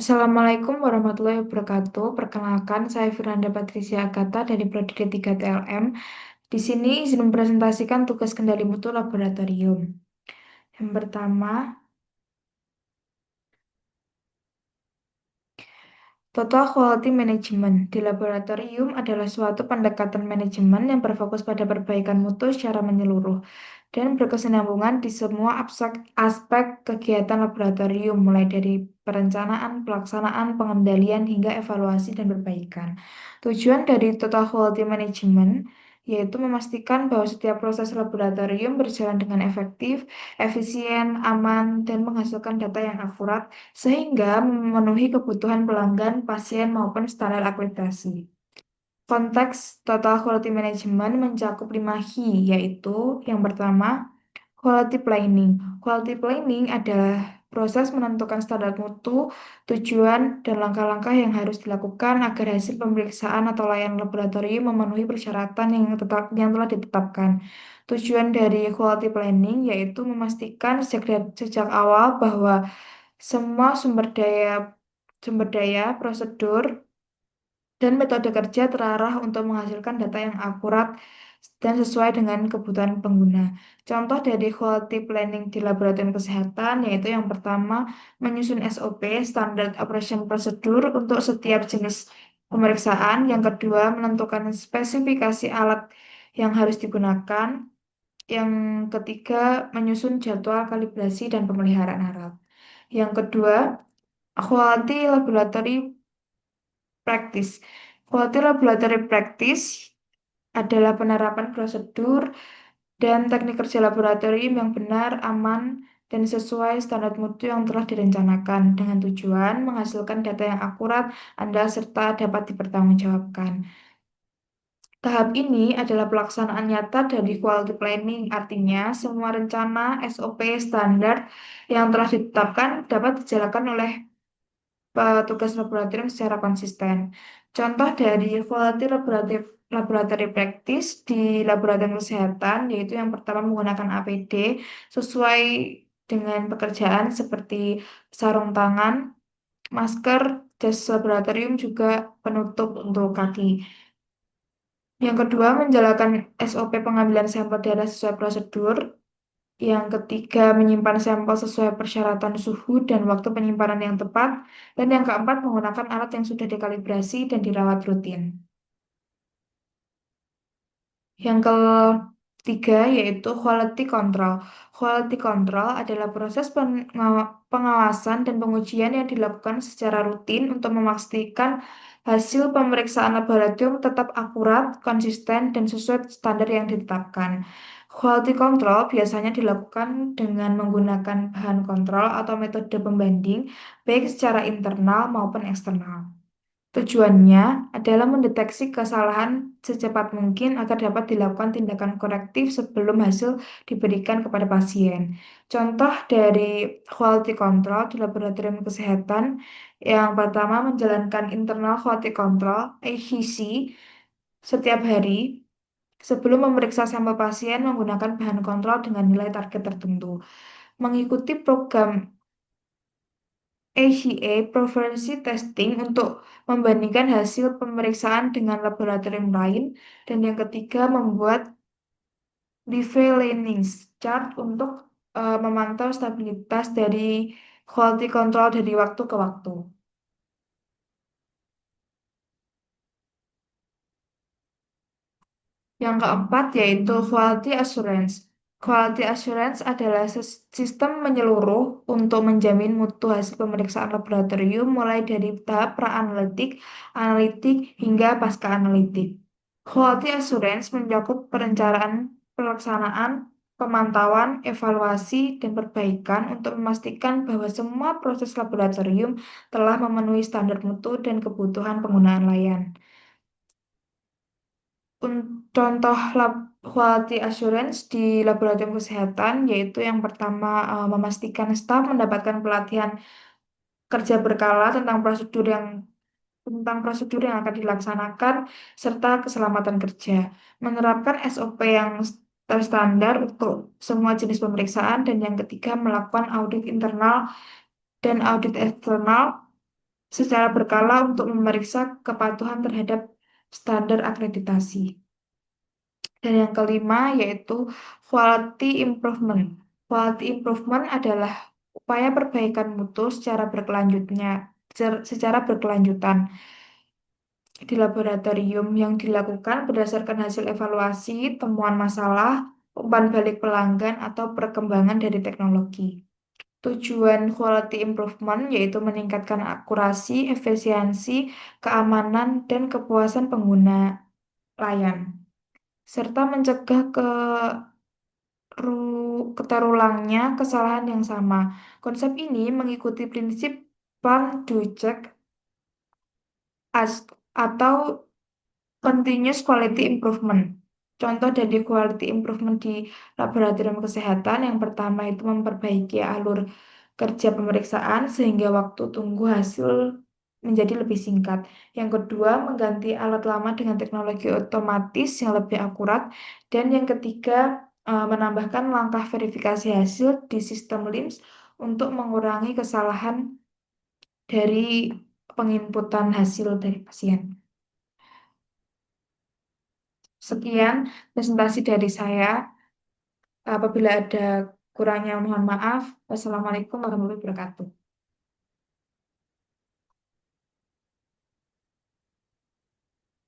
Assalamualaikum warahmatullahi wabarakatuh. Perkenalkan, saya Firanda Patricia Agatha dari Prodi D3 TLM. Di sini izin mempresentasikan tugas kendali mutu laboratorium. Yang pertama, Total Quality Management di laboratorium adalah suatu pendekatan manajemen yang berfokus pada perbaikan mutu secara menyeluruh dan berkesinambungan di semua aspek kegiatan laboratorium, mulai dari perencanaan, pelaksanaan, pengendalian, hingga evaluasi dan perbaikan. Tujuan dari Total Quality Management yaitu memastikan bahwa setiap proses laboratorium berjalan dengan efektif, efisien, aman, dan menghasilkan data yang akurat sehingga memenuhi kebutuhan pelanggan, pasien, maupun standar akreditasi. Konteks Total Quality Management mencakup 5 yaitu yang pertama, Quality Planning. Quality Planning adalah proses menentukan standar mutu, tujuan, dan langkah-langkah yang harus dilakukan agar hasil pemeriksaan atau layanan laboratorium memenuhi persyaratan yang telah ditetapkan. Tujuan dari Quality Planning yaitu memastikan sejak awal bahwa semua sumber daya, prosedur, dan metode kerja terarah untuk menghasilkan data yang akurat dan sesuai dengan kebutuhan pengguna. Contoh dari quality planning di laboratorium kesehatan yaitu yang pertama, menyusun SOP, Standard Operation Procedure untuk setiap jenis pemeriksaan. Yang kedua, menentukan spesifikasi alat yang harus digunakan. Yang ketiga, menyusun jadwal kalibrasi dan pemeliharaan alat. Yang kedua, quality laboratory practice. Quality laboratory practice adalah penerapan prosedur dan teknik kerja laboratorium yang benar, aman, dan sesuai standar mutu yang telah direncanakan dengan tujuan menghasilkan data yang akurat, andal, serta dapat dipertanggungjawabkan. Tahap ini adalah pelaksanaan nyata dari quality planning, artinya semua rencana, SOP, standar yang telah ditetapkan dapat dijalankan oleh petugas laboratorium secara konsisten. Contoh dari quality laboratory practice di laboratorium kesehatan yaitu yang pertama menggunakan APD sesuai dengan pekerjaan seperti sarung tangan, masker, jas laboratorium juga penutup untuk kaki. Yang kedua, menjalankan SOP pengambilan sampel darah sesuai prosedur. Yang ketiga, menyimpan sampel sesuai persyaratan suhu dan waktu penyimpanan yang tepat. Dan yang keempat, menggunakan alat yang sudah dikalibrasi dan dirawat rutin. Yang ketiga yaitu quality control. Quality control adalah proses pengawasan dan pengujian yang dilakukan secara rutin untuk memastikan hasil pemeriksaan laboratorium tetap akurat, konsisten, dan sesuai standar yang ditetapkan. Quality control biasanya dilakukan dengan menggunakan bahan kontrol atau metode pembanding, baik secara internal maupun eksternal. Tujuannya adalah mendeteksi kesalahan secepat mungkin agar dapat dilakukan tindakan korektif sebelum hasil diberikan kepada pasien. Contoh dari quality control di laboratorium kesehatan yang pertama menjalankan internal quality control (IQC) setiap hari sebelum memeriksa sampel pasien menggunakan bahan kontrol dengan nilai target tertentu. Mengikuti program ACA Preference Testing untuk membandingkan hasil pemeriksaan dengan laboratorium lain, dan yang ketiga membuat Leveling chart untuk memantau stabilitas dari quality control dari waktu ke waktu. Yang keempat yaitu quality assurance. Quality assurance adalah sistem menyeluruh untuk menjamin mutu hasil pemeriksaan laboratorium mulai dari tahap pra-analitik, analitik, hingga pasca-analitik. Quality assurance mencakup perencanaan, pelaksanaan, pemantauan, evaluasi, dan perbaikan untuk memastikan bahwa semua proses laboratorium telah memenuhi standar mutu dan kebutuhan penggunaan layan. Contoh quality assurance di laboratorium kesehatan yaitu yang pertama memastikan staf mendapatkan pelatihan kerja berkala tentang prosedur yang akan dilaksanakan serta keselamatan kerja, menerapkan SOP yang terstandar untuk semua jenis pemeriksaan, dan yang ketiga melakukan audit internal dan audit eksternal secara berkala untuk memeriksa kepatuhan terhadap standar akreditasi. Dan yang kelima yaitu quality improvement. Quality improvement adalah upaya perbaikan mutu secara berkelanjutan di laboratorium yang dilakukan berdasarkan hasil evaluasi, temuan masalah, umpan balik pelanggan, atau perkembangan dari teknologi. Tujuan quality improvement yaitu meningkatkan akurasi, efisiensi, keamanan, dan kepuasan pengguna layan, serta mencegah keterulangnya kesalahan yang sama. Konsep ini mengikuti prinsip plan, do, check, ask, atau continuous quality improvement. Contoh dari quality improvement di laboratorium kesehatan yang pertama itu memperbaiki alur kerja pemeriksaan sehingga waktu tunggu hasil menjadi lebih singkat. Yang kedua, mengganti alat lama dengan teknologi otomatis yang lebih akurat. Dan yang ketiga, menambahkan langkah verifikasi hasil di sistem LIMS untuk mengurangi kesalahan dari penginputan hasil dari pasien. Sekian presentasi dari saya. Apabila ada kurangnya mohon maaf. Wassalamualaikum warahmatullahi wabarakatuh.